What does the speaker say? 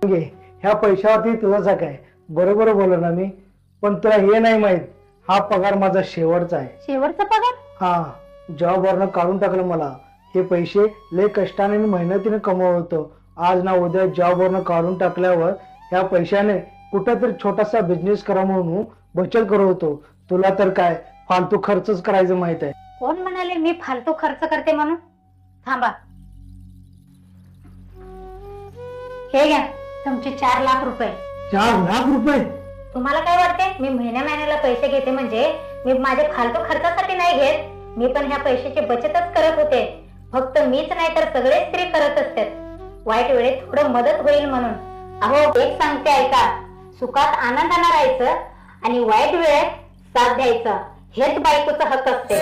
घे, ह्या पैशावरती तुझा काय बरोबर बोललो ना मी. पण तुला हे नाही माहित, हा पगार माझा शेवटचा आहे. शेवटचा पगार? हा, जॉब वरनं काढून टाकलं मला. हे पैसे लय कष्टाने आणि मेहनतीने कमवतो. आज ना उद्या जॉब वरनं काढून टाकल्यावर ह्या पैशाने कुठेतरी छोटासा बिझनेस करा म्हणून बचत करवतो. तुला तर काय फालतू खर्चच करायचं माहित आहे. कोण म्हणाले मी फालतू खर्च करते म्हणून? थांबा, हे घ्या तुमचे 4 लाख रुपये. 4 लाख रुपये? तुम्हाला काय वाटते मी महिन्याला पैसे घेते म्हणजे मी माझे फालतू खर्चासाठी नाही घेत. मी पण ह्या पैशाची बचतच करत होते. फक्त मीच नाही तर सगळे स्त्री करत असतात, वाईट वेळेत थोडं मदत होईल म्हणून. अहो, एक सांगते ऐका, सुखात आनंदानं राहायचं आणि वाईट वेळेत साथ द्यायचं हेच बायकोचं हक्क असते.